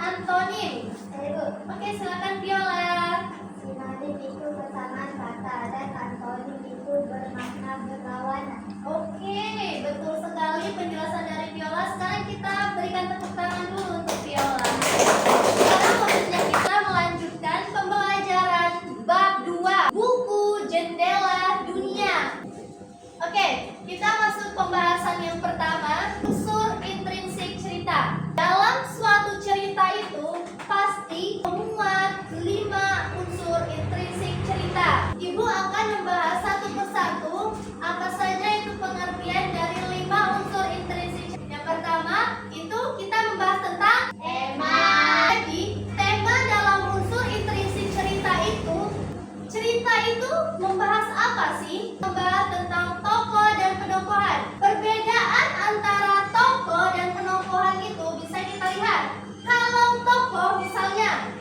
antonim. Oke, silakan Viola. Sinonim itu kesamaan kata dan antonim itu bermakna berlawanan. Oke, betul sekali penjelasan dari Viola. Sekarang kita berikan tepuk tangan dulu untuk Viola. Sekarang waktunya kita melanjutkan pembelajaran bab 2, buku Jendela Dunia. Oke, kita masuk pembahasan yang pertama, unsur intrinsik cerita. Dalam suatu cerita itu pasti memuat 5 unsur intrinsik cerita. Ibu akan membahas satu persatu apa saja itu pengertian dari 5 unsur intrinsik cerita. Yang pertama itu kita membahas tentang tema. Jadi tema dalam unsur intrinsik cerita itu membahas apa sih? Membahas tentang tokoh dan penokohan. Perbedaan antara tokoh dan penokohan itu bisa kita lihat. Kalau tokoh misalnya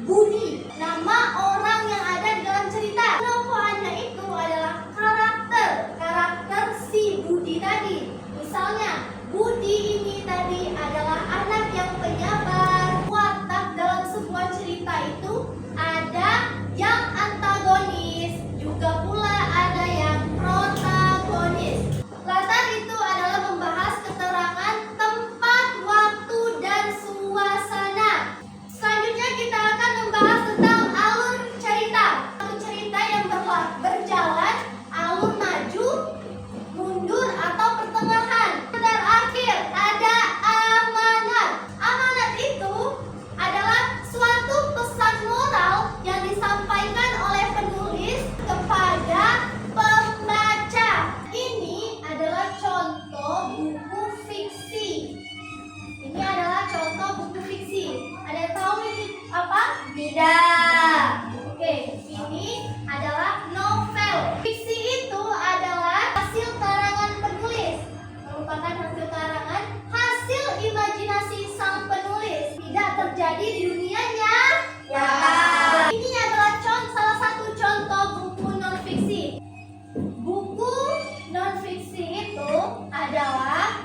Budi, nama orang yang ada di dalam cerita. Penokohannya itu adalah karakter si Budi tadi. Misalnya Budi ini tadi adalah anak yang penyabar. Watak dalam sebuah cerita itu ada yang antagonis, juga pula ada yang protagonis. Latar itu adalah membahas keterangan tempat, waktu, dan suasana. Selanjutnya kita akan membahas tentang alur cerita. Alur cerita yang berjalan, alur maju, mundur, atau pertengahan. Terakhir ada amanat. Amanat itu adalah suatu pesan moral yang disampaikan oleh penulis kepada pembaca. Ini adalah contoh buku fiksi. Ini adalah contoh buku fiksi. Ada yang tahu ini apa? Tidak. Oke, ini adalah novel. Fiksi itu adalah hasil karangan penulis. Merupakan hasil karangan, hasil imajinasi sang penulis. Tidak terjadi di dunianya. Ya. Ini adalah salah satu contoh buku non-fiksi. Buku non-fiksi itu adalah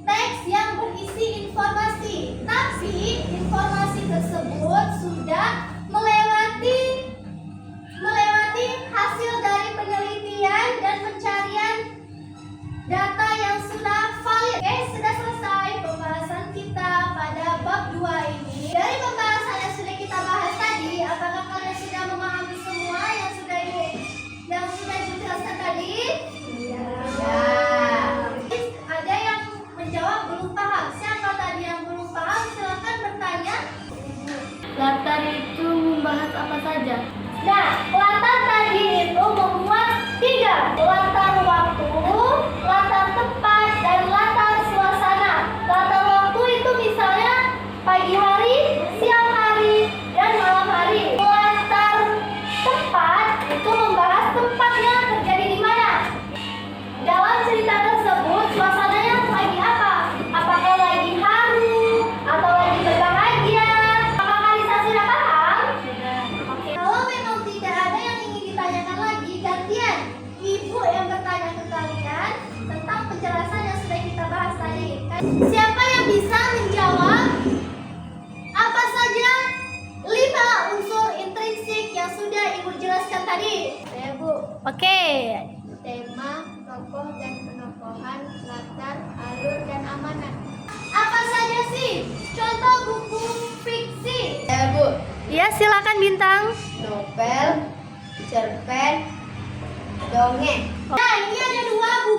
teks yang berisi informasi, tapi informasi tersebut sudah melewati hasil dari penelitian dan pencarian data yang sudah valid. Oke, sudah selesai pembahasan kita pada bab 2 ini. Dari pembahasan yang sudah kita bahas tadi, apakah kalian sudah memahami semua yang sudah dijelaskan tadi? Iya. Ya. Ada yang menjawab belum paham. Siapa tadi yang belum paham? Silakan bertanya. Latar itu membahas apa saja? Nah, latar tadi itu memuat 3. Latar waktu, latar tempat, dan latar suasana. Latar waktu itu misalnya pagi hari, siang hari, dan malam hari. Latar tempat itu membahas tempatnya terjadi di mana. Dalam cerita tersebut, suasananya lagi apa? Apakah lagi haru atau lagi berbahagia? Apakah Lisa sudah paham? Oke. Kalau memang tidak ada yang ingin ditanyakan lagi, gantian ibu yang bertanya ke kalian tentang penjelasan yang sudah kita bahas tadi. Siapa yang bisa menjawab apa saja 5 unsur intrinsik yang sudah ibu jelaskan tadi? Saya, Bu. Oke. Tema, tokoh dan penokohan, latar, alur, dan amanat. Apa saja sih contoh buku fiksi? Saya, Bu. Ya, silakan Bintang. Novel, cerpen, dongeng. Nah, ini ada 2 buku